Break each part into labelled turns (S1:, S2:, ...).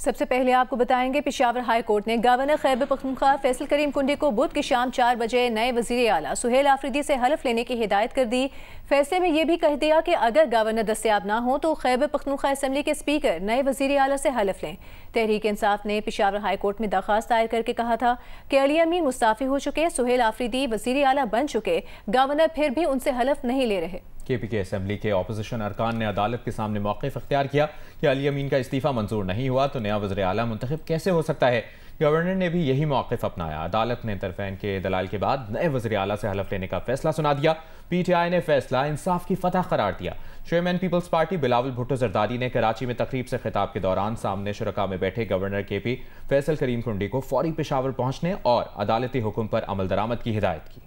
S1: सबसे पहले आपको बताएंगे पेशावर हाई कोर्ट ने गवर्नर खैबर पख्तूनख्वा फैसल करीम कुंडी को बुध की शाम 4 बजे नए वजीर आला सुहेल आफरीदी से हलफ लेने की हिदायत कर दी। फैसले में यह भी कह दिया कि अगर गवर्नर दस्तयाब ना हो तो खैबर पख्तूनख्वा असम्बली के स्पीकर नए वजीर आला से हलफ लें। तहरीक इंसाफ ने पेशावर हाई कोर्ट में दरख्वास्त दायर करके कहा था कि अली अमीन मुस्ताफी हो चुके, सुहेल आफरीदी वजीर आला बन चुके, गवर्नर फिर भी उनसे हलफ नहीं ले रहे।
S2: KPK असम्बली के अपोजिशन अरकान ने अदालत के सामने मौक़िफ़ इख्तियार किया कि अली अमीन का इस्तीफ़ा मंजूर नहीं हुआ तो नया वज़ीर आला मुंतखब कैसे हो सकता है। गवर्नर ने भी यही मौक़िफ़ अपनाया। अदालत ने तरफ़ैन के दलाल के बाद नए वज़ीर आला से हलफ लेने का फैसला सुना दिया। PTI ने फैसला इंसाफ की फतह करार दिया। चेयरमैन पीपल्स पार्टी बिलावल भुट्टो जरदारी ने कराची में तकरीब से खिताब के दौरान सामने शुरका में बैठे गवर्नर KP फैसल करीम कुंडी को फौरी पेशावर पहुँचने और अदालती हुक्म पर अमल दरामद की हिदायत की।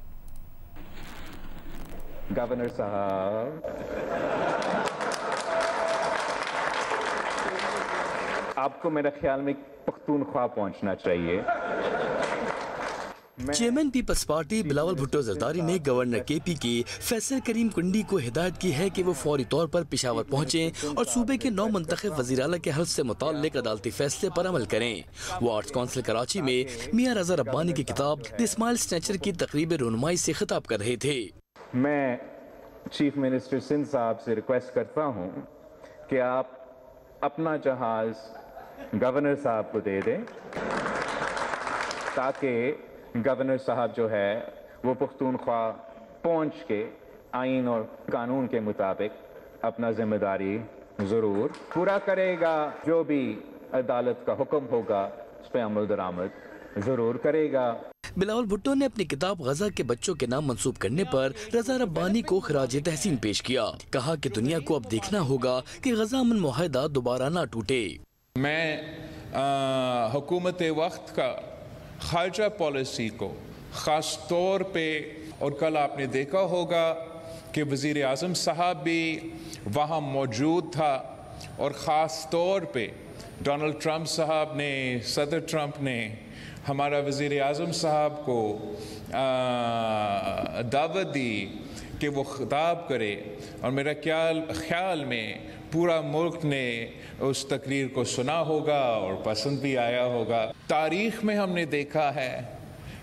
S3: गवर्नर साहब, आपको मेरे ख्याल में पख्तूनख्वा पहुंचना चाहिए।
S4: चेयरमैन पीपल्स पार्टी बिलावल भुट्टो जरदारी ने गवर्नर KP की फैसल करीम कुंडी को हिदायत की है कि वो फौरी तौर पर पेशावर पहुंचें और सूबे के 9 मुंतखब वज़ीर आला के हल्फ से मुताल्लिक अदालती फैसले पर अमल करें। वो आर्ट्स काउंसिल कराची में मियां रज़ा रब्बानी की किताब द स्माइल स्नैचर की तकरीब रुनुमाई से खिताब कर रहे थे।
S3: मैं चीफ मिनिस्टर सिंध साहब से रिक्वेस्ट करता हूं कि आप अपना जहाज गवर्नर साहब को दे दें ताकि गवर्नर साहब जो है वो पख्तूनख्वा पहुंच के आइन और कानून के मुताबिक अपना जिम्मेदारी ज़रूर पूरा करेगा। जो भी अदालत का हुक्म होगा उस पर अमल दरामद ज़रूर करेगा।
S4: बिलावल भुट्टो ने अपनी किताब गजा के बच्चों के नाम मंसूब करने पर रज़ा रब्बानी को खराज तहसीन पेश किया। कहा कि दुनिया को अब देखना होगा कि गजा अमन मुआहदा दोबारा ना टूटे।
S5: मैं हुकूमत वक्त का खारजा पॉलिसी को ख़ास तौर पे, और कल आपने देखा होगा कि वज़ीर आज़म साहब भी वहाँ मौजूद था और ख़ास तौर पे डोनाल्ड ट्रंप साहब ने, सदर ट्रंप ने हमारा वज़ीर आज़म साहब को दावत दी कि वो खिताब करे और मेरा ख्याल में पूरा मुल्क ने उस तकरीर को सुना होगा और पसंद भी आया होगा। तारीख़ में हमने देखा है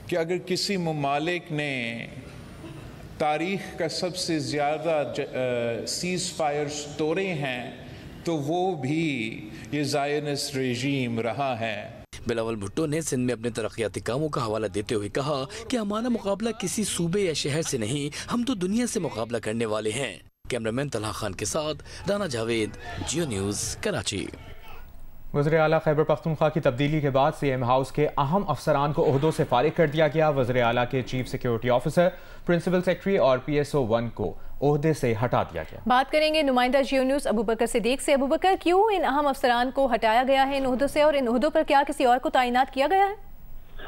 S5: कि अगर किसी ममालिक ने तारीख़ का सबसे ज़्यादा सीज़ फायर्स तोड़े हैं तो वो भी ये ज़ायनिस्ट रेजीम रहा है।
S4: बिलावल भुट्टो ने सिंध में अपने तरक्याती कामों का हवाला देते हुए कहा कि हमारा मुकाबला किसी सूबे या शहर से नहीं, हम तो दुनिया से मुकाबला करने वाले हैं। कैमरामैन तलहा खान के साथ राना जावेद, जियो न्यूज़, कराची।
S2: वज़ीर आला खैबर पख्तूनख्वा की तब्दीली के बाद CM हाउस के अहम अफसरान को ओहदों से फारिग कर दिया गया। वज़ीर आला के chief security officer, principal secretary और PSO 1 को ओहदे से हटा दिया गया। बात करेंगे नुमाइंदा जियो न्यूज़ अबूबकर सिद्दीक से। अबूबकर, क्यों इन अहम अफसरान को हटाया गया है इन ओहदों से, और इन ओहदों पर क्या किसी और को तैनात किया गया है?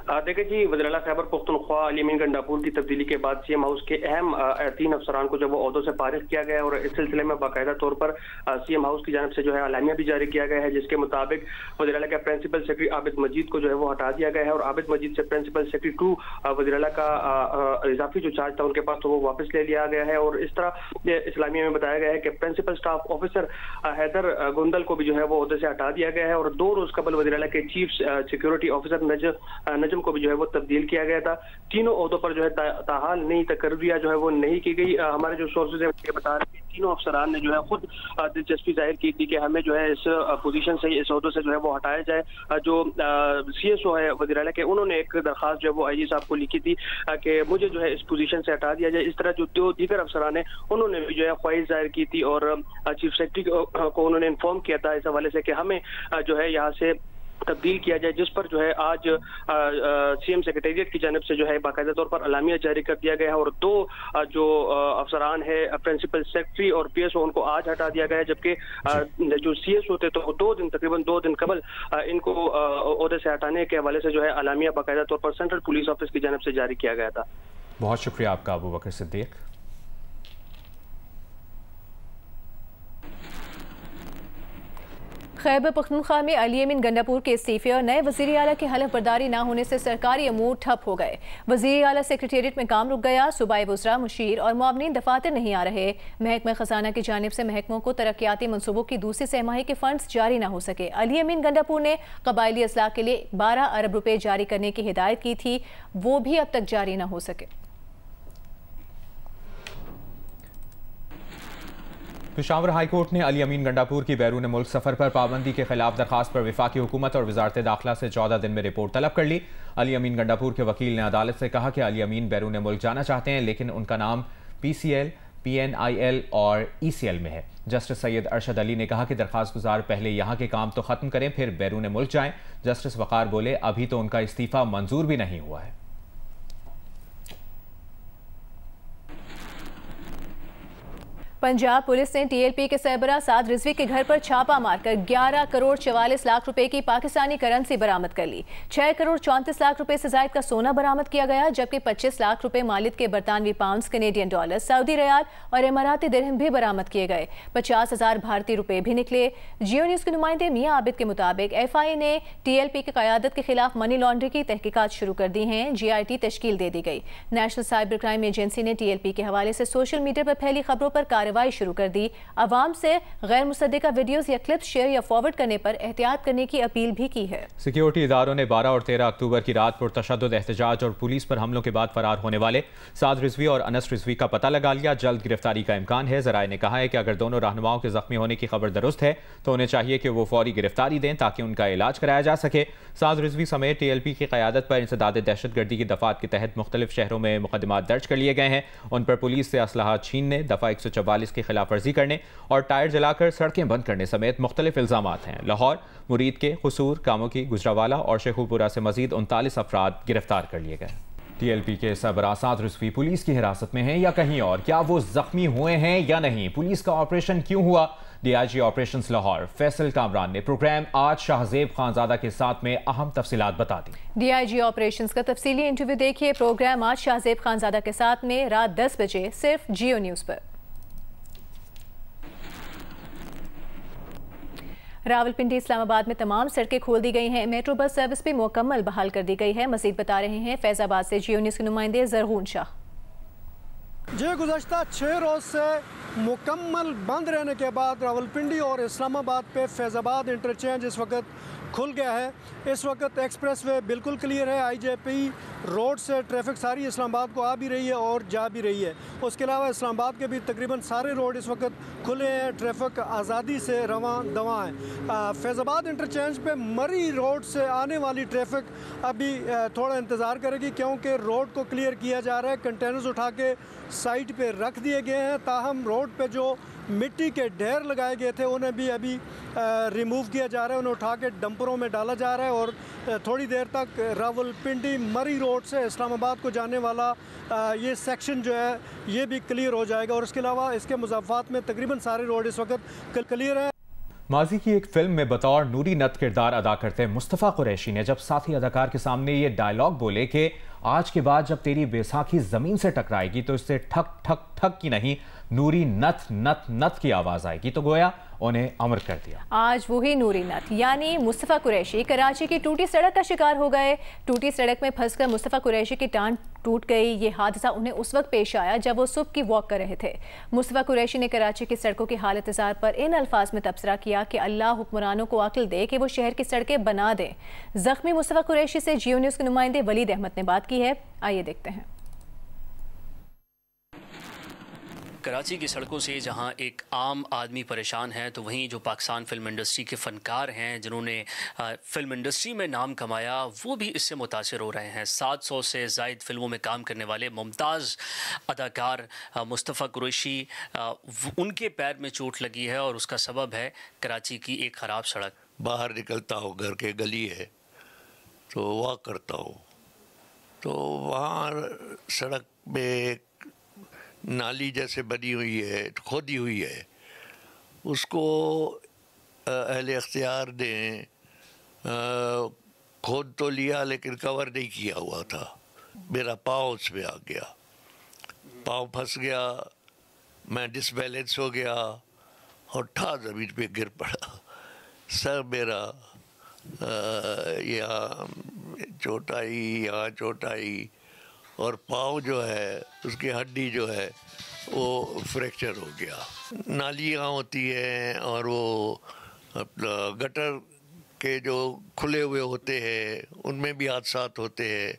S6: देखिए जी, वज़ीर आला खैबर पख्तूनख्वा अली अमीन गंडापुर की तब्दीली के बाद CM हाउस के अहम 3 अफसरान को जो वो ओहदों से फारिग किया गया है और इस सिलसिले में बाकायदा तौर पर CM हाउस की जानब से जो है अलामिया भी जारी किया गया है, जिसके मुताबिक वज़ीर आला के प्रिंसिपल सेक्रेटरी आबिद मजीद को जो है वो हटा दिया गया है और आबिद मजीद से प्रिंसिपल सेक्रेटरी 2 वज़ीर आला का इजाफी जो चार्ज था उनके पास तो वो वापस ले लिया गया है। और इस तरह इस्लामिया में बताया गया है कि प्रिंसिपल स्टाफ ऑफिसर हैदर गुंदल को भी जो है वो ओहदे से हटा दिया गया है और 2 रोज कबल वज़ीर आला के चीफ सिक्योरिटी ऑफिसर नजम को भी जो है वो तब्दील किया गया था। तीनों ओहदों पर जो है ताहाल नई तकर्रिया जो है वो नहीं की गई। हमारे जो सोर्सेज है बता रहे हैं तीनों अफसरान ने जो है खुद दिलचस्पी जाहिर की थी कि हमें जो है इस पोजीशन से, इस ओहदों से जो है वो हटाया जाए। जो CSO है वज़ीर आला के, उन्होंने एक दरखास्त जो है वो IG साहब को लिखी थी कि मुझे जो है इस पोजीशन से हटा दिया जाए। इस तरह जो 2 दीगर अफसरान है उन्होंने भी जो है ख्वाहिश जाहिर की थी और चीफ सेक्रेटरी को उन्होंने इन्फॉर्म किया था इस हवाले से कि हमें जो है यहाँ से तब्दील किया जाए, जिस पर जो है आज CM सेक्रेटेरिएट की जानब से जो है बाकायदा तौर पर अलामिया जारी कर दिया गया है और 2 जो अफसरान है प्रिंसिपल सेक्रेटरी और PSO उनको आज हटा दिया गया है, जबकि जो CSO थे तो 2 दिन तकरीबन 2 दिन कबल इनको ओहदे से हटाने के हवाले से जो है अलामिया बाकायदा तौर पर सेंट्रल पुलिस ऑफिस की जानब से जारी किया गया था।
S2: बहुत शुक्रिया आपका अबूबकर सिद्दीक।
S1: खैबर पख्तूनख्वा में अली अमीन गंडापुर के इस्तीफे और नए वज़ीर आला की हलफ बर्दारी न होने से सरकारी अमूर ठप हो गए। वज़ीर आला सेक्रेटेरिएट में काम रुक गया। सूबाई वज़रा, मुशीर और मुआवनीन दफातर नहीं आ रहे। महकमा खजाना की जानिब से महकमों को तरक्याती मनसूबों की दूसरी सहमाही के फंड्स जारी न हो सके। अली अमीन गंडापुर ने कबायली असलाह के लिए 12 अरब रुपए जारी करने की हिदायत की थी, वो भी अब तक जारी न हो सके।
S2: पेशावर हाई कोर्ट ने अली अमीन गंडापुर की बैरून मुल्क सफर पर पाबंदी के खिलाफ दरखास्त पर वफाकी हुकूमत और वजारत दाखिला से 14 दिन में रिपोर्ट तलब कर ली। अली अमीन गंडापुर के वकील ने अदालत से कहा कि अली अमीन बैरून मुल्क जाना चाहते हैं, लेकिन उनका नाम PCL, PNIL और ECL में है। जस्टिस सैयद अरशद अली ने कहा कि दरखास्त गुजार पहले यहाँ के काम तो खत्म करें, फिर बैरून मुल्क जाएं। जस्टिस वकार बोले, अभी तो उनका इस्तीफा मंजूर भी नहीं हुआ है।
S1: पंजाब पुलिस ने TLP के सरबराह साद रिजवी के घर पर छापा मारकर 11 करोड़ 44 लाख रुपए की पाकिस्तानी करेंसी बरामद कर ली। 6 करोड़ 34 लाख रुपए से जायद का सोना बरामद किया गया, जबकि 25 लाख रुपए मालिक के बरतानवी पाउंड्स, कैनेडियन डॉलर, सऊदी रियाल और इमाराती दिरहम भी बरामद किए गए। 50,000 भारतीय रुपए भी निकले। जियो न्यूज के नुमाइंदे मियां आबिद के मुताबिक FIA ने TLP की क़यादत के खिलाफ मनी लॉन्ड्रिंग की तहकीकात शुरू कर दी हैं। GIT तश्कील दे दी गई। नेशनल साइबर क्राइम एजेंसी ने TLP के हवाले से सोशल मीडिया पर फैली खबरों पर कार्रवाई शुरू कर दी। अवाम से गैर मुसद्दिका वीडियोस या क्लिप्स शेयर या फॉरवर्ड करने पर एहतियात करने की अपील भी की है।
S2: सिक्योरिटी इदारों ने 12 और 13 अक्टूबर की रात पुरतशद्दुद एहतजाज और पुलिस पर हमलों के बाद फरार होने वाले साद रिजवी और अनस रिजवी का पता लगा लिया। जल्द गिरफ्तारी का इम्कान है। जराए ने कहा है कि अगर दोनों रहनुमाओं के जख्मी होने की खबर दुरुस्त है तो उन्हें चाहिए कि वो फौरी गिरफ्तारी दें ताकि उनका इलाज कराया जा सके। साद रिजवी समेत TLP की क़यादत पर इंसदाद दहशतगर्दी की दफात के तहत मुख्तलिफ शहरों में मुकदमात दर्ज कर लिए गए हैं। उन पर पुलिस से असलहा छीनने, दफ़ा 144 की खिलाफ वर्जी करने और टायर जलाकर सड़कें बंद करने समेत मुख्तलिफ इल्जामात हैं। लाहौर, मुरीद के, कसूर, कामोकी, गुजरावाला और शेखुपुरा से मजीद 39 अफराद गिरफ्तार कर लिए गए। TLP के सरबराह साद रिजवी पुलिस की हिरासत में हैं या कहीं और? क्या वो जख्मी हुए हैं या नहीं? पुलिस का ऑपरेशन क्यों हुआ? DIG ऑपरेशंस लाहौर फैसल कामरान ने प्रोग्राम आज शाहजेब खानजादा के साथ में अहम तफसीलात बता दी। DIG ऑपरेशंस का तफसीली इंटरव्यू देखिए प्रोग्राम आज शाहजेब खानजादा के साथ में रात 10 बजे सिर्फ जियो न्यूज पर। रावलपिंडी इस्लामाबाद में तमाम सड़कें खोल दी गई हैं। मेट्रो बस सर्विस भी मुकम्मल बहाल कर दी गई है। मजीद बता रहे हैं फैजाबाद से जियो न्यूज़ के नुमाइंदे ज़रहून शाह।
S7: जी गुज़श्ता 6 रोज़ से मुकम्मल बंद रहने के बाद रावलपिंडी और इस्लामाबाद पे फैज़ाबाद इंटरचेंज इस वक्त खुल गया है। इस वक्त एक्सप्रेस वे बिल्कुल क्लियर है। IJP रोड से ट्रैफिक सारी इस्लामाबाद को आ भी रही है और जा भी रही है। उसके अलावा इस्लामाबाद के भी तकरीबन सारे रोड इस वक्त खुले हैं, ट्रैफिक आज़ादी से रवां दवां है। फैज़ाबाद इंटरचेंज पे मरी रोड से आने वाली ट्रैफिक अभी थोड़ा इंतज़ार करेगी, क्योंकि रोड को क्लियर किया जा रहा है। कंटेनर्स उठा के साइड पे रख दिए गए हैं। ताहम रोड पे जो मिट्टी के ढेर लगाए गए थे उन्हें भी अभी रिमूव किया जा रहा है, उन्हें उठा के डंपरों में डाला जा रहा है और थोड़ी देर तक रावलपिंडी मरी रोड से इस्लामाबाद को जाने वाला ये सेक्शन जो है ये भी क्लियर हो जाएगा। और इसके अलावा इसके मुज़ाफ़ात में तकरीबन सारे रोड इस वक्त क्लियर हैं।
S2: माजी की एक फिल्म में बतौर नूरी नत किरदार अदा करते मुस्तफ़ा कुरैशी ने जब साथी अदाकार के सामने ये डायलॉग बोले कि आज के बाद जब तेरी बैसाखी ज़मीन से टकराएगी तो इससे ठक ठक ठक की नहीं नूरी नत नत नत की आवाज़ आएगी, तो गोया उन्हें अमर कर दिया। आज वही नूरी नत यानी मुस्तफ़ा कुरैशी कराची की टूटी सड़क का शिकार हो गए। टूटी सड़क में फंसकर मुस्तफ़ा कुरैशी की टांग टूट गई। ये हादसा उन्हें उस वक्त पेश आया जब वो सुबह की वॉक कर रहे थे। मुस्तफ़ा कुरैशी ने कराची की सड़कों की हालत इज़ार पर इन अल्फाज में तबसरा किया कि अल्लाह हुक्मरानों को अक्ल दे कि वो शहर की सड़कें बना दें। जख्मी मुस्तफ़ा कुरैशी से जियो न्यूज़ के नुमाइंदे वलीद अहमद ने बात की है, आइए देखते हैं।
S8: कराची की सड़कों से जहां एक आम आदमी परेशान है, तो वहीं जो पाकिस्तान फिल्म इंडस्ट्री के फ़नकार हैं जिन्होंने फिल्म इंडस्ट्री में नाम कमाया वो भी इससे मुतासिर हो रहे हैं। 700 से ज़ायद फिल्मों में काम करने वाले मुमताज़ अदाकार मुस्तफ़ा कुरैशी, उनके पैर में चोट लगी है और उसका सबब है कराची की एक ख़राब सड़क।
S9: बाहर निकलता हूँ, घर के गली है तो वॉक करता हूँ, तो वहाँ सड़क में नाली जैसे बनी हुई है, खोदी हुई है, उसको अहले अख्तियार ने खोद तो लिया लेकिन कवर नहीं किया हुआ था। मेरा पाँव उसमें आ गया, पाँव फंस गया, मैं डिसबैलेंस हो गया और ठा ज़मीन पे गिर पड़ा। सर मेरा यहाँ चोट आई और पाँव जो है उसकी हड्डी जो है वो फ्रैक्चर हो गया। नालियाँ होती हैं और वो अपना गटर के जो खुले हुए होते हैं उनमें भी हादसात होते हैं।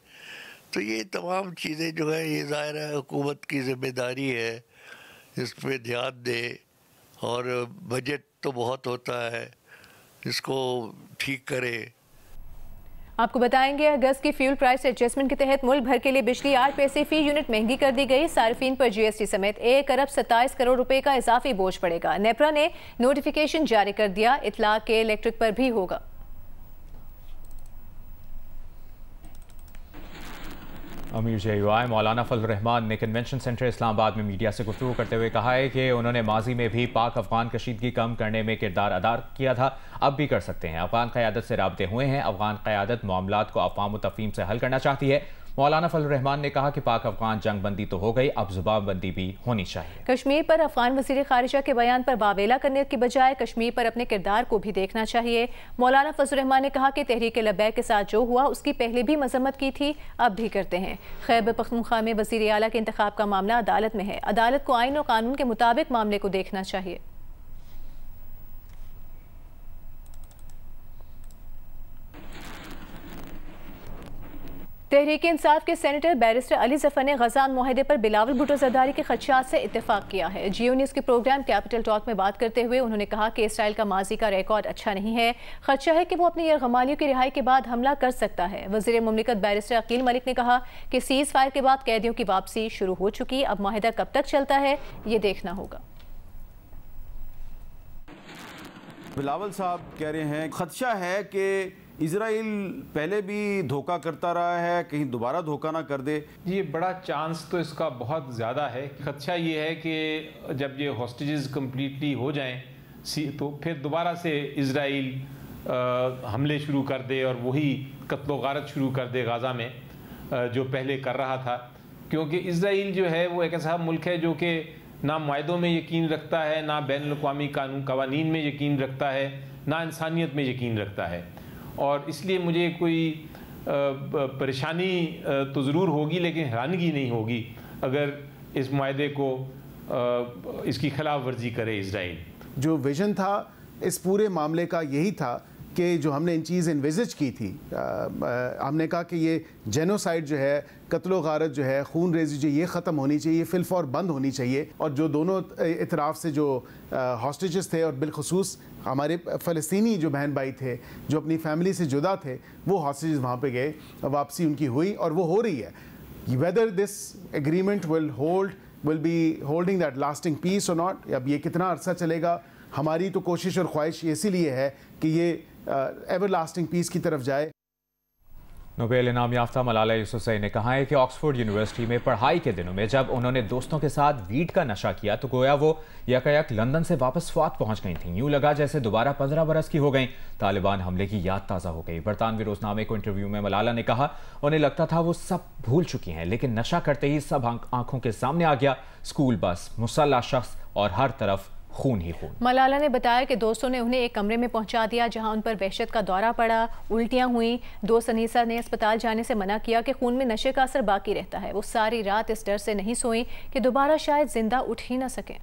S9: तो ये तमाम चीज़ें जो है ये ज़ाहिर है हुकूमत की ज़िम्मेदारी है, इस पे ध्यान दे। और बजट तो बहुत होता है, इसको ठीक करे।
S1: आपको बताएंगे अगस्त की फ्यूल प्राइस एडजस्टमेंट के तहत मुल्क भर के लिए बिजली 8 पैसे फी यूनिट महंगी कर दी गई। सार्फिन पर जीएसटी समेत 1 अरब 27 करोड़ रुपए का इजाफी बोझ पड़ेगा। नेपरा ने नोटिफिकेशन जारी कर दिया, इतलाक के इलेक्ट्रिक पर भी होगा।
S2: अमीर JUI मौलाना फजल रहमान ने कन्वेंशन सेंटर इस्लामाबाद में मीडिया से गुफ्तगू करते हुए कहा है कि उन्होंने माजी में भी पाक अफगान कशीदगी कम करने में किरदार अदा किया था, अब भी कर सकते हैं। अफगान क़यादत से राब्ते हुए हैं, अफगान क़यादत मामलात को अफ़वाम व तफ़हीम से हल करना चाहती है। मौलाना फजल रहमान ने कहा कि पाक अफगान जंग बंदी तो हो गई, अब ज़ुबानबंदी भी होनी चाहिए।
S1: कश्मीर पर अफगान वज़ीर ख़ारिजा के बयान पर वावेला करने की बजाय कश्मीर पर अपने किरदार को भी देखना चाहिए। मौलाना फजल रहमान ने कहा कि तहरीक लब्बैक के साथ जो हुआ उसकी पहले भी मजम्मत की थी, अब भी करते हैं। खैबर पख्तूनख्वा में वज़ीर आला के इंतखाब का मामला अदालत में है, अदालत को आइन और कानून के मुताबिक मामले को देखना चाहिए। तहरीक इंसाफ के सेनेटर बैरिस्टर अली जफर ने गजा मुआहदे पर बिलावल भुट्टो जरदारी के खदशात से इत्तेफाक किया है। जियो न्यूज़ के प्रोग्राम कैपिटल टॉक में बात करते हुए उन्होंने कहा कि इसराइल का माजी का रिकॉर्ड अच्छा नहीं है, खदशा है कि वो अपनी यरगमालियों की रिहाई के बाद हमला कर सकता है। वज़ीर मुमलिकत बैरिस्टर अकील मलिक ने कहा कि सीज़ फायर के बाद कैदियों की वापसी शुरू हो चुकी, अब मुआहदा कब तक चलता है ये देखना होगा।
S10: बिलावल साहब कह रहे हैं खदशा है कि इजराइल पहले भी धोखा करता रहा है, कहीं दोबारा धोखा ना कर दे।
S5: ये बड़ा चांस तो इसका बहुत ज़्यादा है। खदशा ये है कि जब ये हॉस्टेजेस कम्प्लीटली हो जाएं तो फिर दोबारा से इजराइल हमले शुरू कर दे और वही कत्लो गारत शुरू कर दे गाज़ा में जो पहले कर रहा था। क्योंकि इजराइल जो है वो एक ऐसा मुल्क है जो कि ना मुआहदों में यकीन रखता है, ना बैनुल-अक़वामी कानून कवानीन में यकीन रखता है, ना इंसानियत में यकीन रखता है। और इसलिए मुझे कोई परेशानी तो ज़रूर होगी, लेकिन हैरानगी नहीं होगी अगर इस मुआहदे को इसकी खिलाफ वर्जी करे इजराइल।
S11: जो विजन था इस पूरे मामले का यही था कि जो हमने इन चीज़ इन्विजिज की थी, हमने कहा कि ये जेनोसाइड जो है, कत्लो गारत जो है, खून रेजी जो ये ख़त्म होनी चाहिए, फिलफौर बंद होनी चाहिए। और जो दोनों इतराफ़ से जो हॉस्टेजेस थे और बिलखसूस हमारे फ़लस्तीनी जो बहन भाई थे जो अपनी फैमिली से जुदा थे, वो हॉस्टेजेस वहाँ पे गए, वापसी उनकी हुई और वो हो रही है। Whether this agreement will be holding that lasting peace और नॉट, अब ये कितना अरसा चलेगा, हमारी तो कोशिश और ख्वाहिश इसीलिए है कि ये एवर लास्टिंग पीस की तरफ जाए।
S2: नोबेल इनाम याफ्ता मलाला यूसुफ़ज़ई ने कहा है कि ऑक्सफोर्ड यूनिवर्सिटी में पढ़ाई के दिनों में जब उन्होंने दोस्तों के साथ वीड का नशा किया तो गोया वो यकायक लंदन से वापस स्वात पहुंच गई थीं। यूं लगा जैसे दोबारा 15 बरस की हो गई। तालिबान हमले की याद ताज़ा हो गई। बरतानवी रोजनामे को इंटरव्यू में मलाला ने कहा उन्हें लगता था वो सब भूल चुकी हैं, लेकिन नशा करते ही सब आंखों के सामने आ गया। स्कूल बस, मुसल्ला शख्स और हर तरफ खून ही खून।
S1: मलाला ने बताया कि दोस्तों ने उन्हें एक कमरे में पहुंचा दिया जहां उन पर वहशत का दौरा पड़ा, उल्टियां हुई। दोस्त अनीसा ने अस्पताल जाने से मना किया कि खून में नशे का असर बाकी रहता है। वो सारी रात इस डर से नहीं सोई कि दोबारा शायद जिंदा उठ ही ना सकें।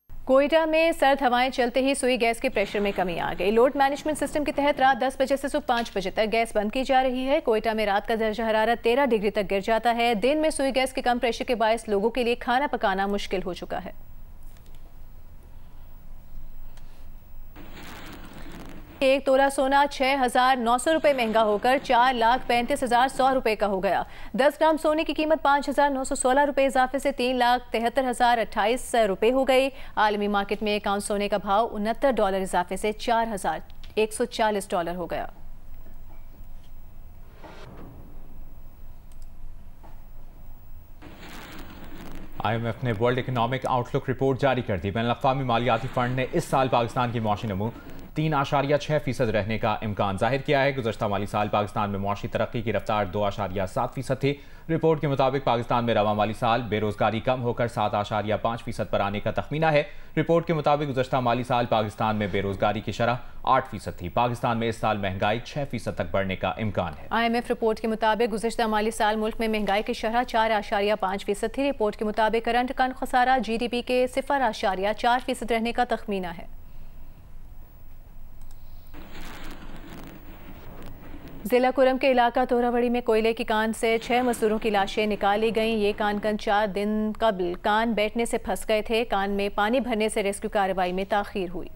S1: कोयटा में सर्द हवाएं चलते ही सुई गैस के प्रेशर में कमी आ गई। लोड मैनेजमेंट सिस्टम के तहत रात 10 बजे से सुबह 5 बजे तक गैस बंद की जा रही है। कोयटा में रात का दर्जा हरारत 13 डिग्री तक गिर जाता है। दिन में सुई गैस के कम प्रेशर के बायस लोगों के लिए खाना पकाना मुश्किल हो चुका है। एक तोला सोना 6,900 रुपये महंगा होकर 4,35,100 रुपये का हो गया। 10 ग्राम सोने की कीमत 5,916 रुपये इजाफे से 3,73,028 रुपये हो गई। आलमी मार्केट में एक आउंस सोने का भाव $69 इजाफे से $4,140 हो गया।
S2: IMF ने वर्ल्ड इकोनॉमिक आउटलुक रिपोर्ट जारी कर दी। बैनुल-अक़वामी मालियाती फंड ने इस साल पाकिस्तान की मौशी नमू 3.6% रहने का इम्कान जाहिर किया है। गुज़श्ता माली साल पाकिस्तान में मुआशी तरक्की की रफ्तार 2.7% थी। रिपोर्ट के मुताबिक पाकिस्तान में रवा माली साल बेरोजगारी कम होकर 7.5% पर आने का तखमीना है। रिपोर्ट के मुताबिक गुज़श्ता माली साल पाकिस्तान में बेरोजगारी की शरह 8% थी। पाकिस्तान में इस साल महंगाई 6% तक बढ़ने का इम्कान है।
S1: IMF रिपोर्ट के मुताबिक गुज़श्ता माली साल मुल्क में महंगाई की शरह 4.5% थी। रिपोर्ट के मुताबिक करंट अकाउंट खसारा GDP के 0.4% रहने का तखमीना है। जिला कुरम के इलाका तोरावड़ी में कोयले की कान से 6 मजदूरों की लाशें निकाली गईं। ये कानकन 4 दिन कबल कान बैठने से फंस गए थे। कान में पानी भरने से रेस्क्यू कार्रवाई में ताखीर हुई।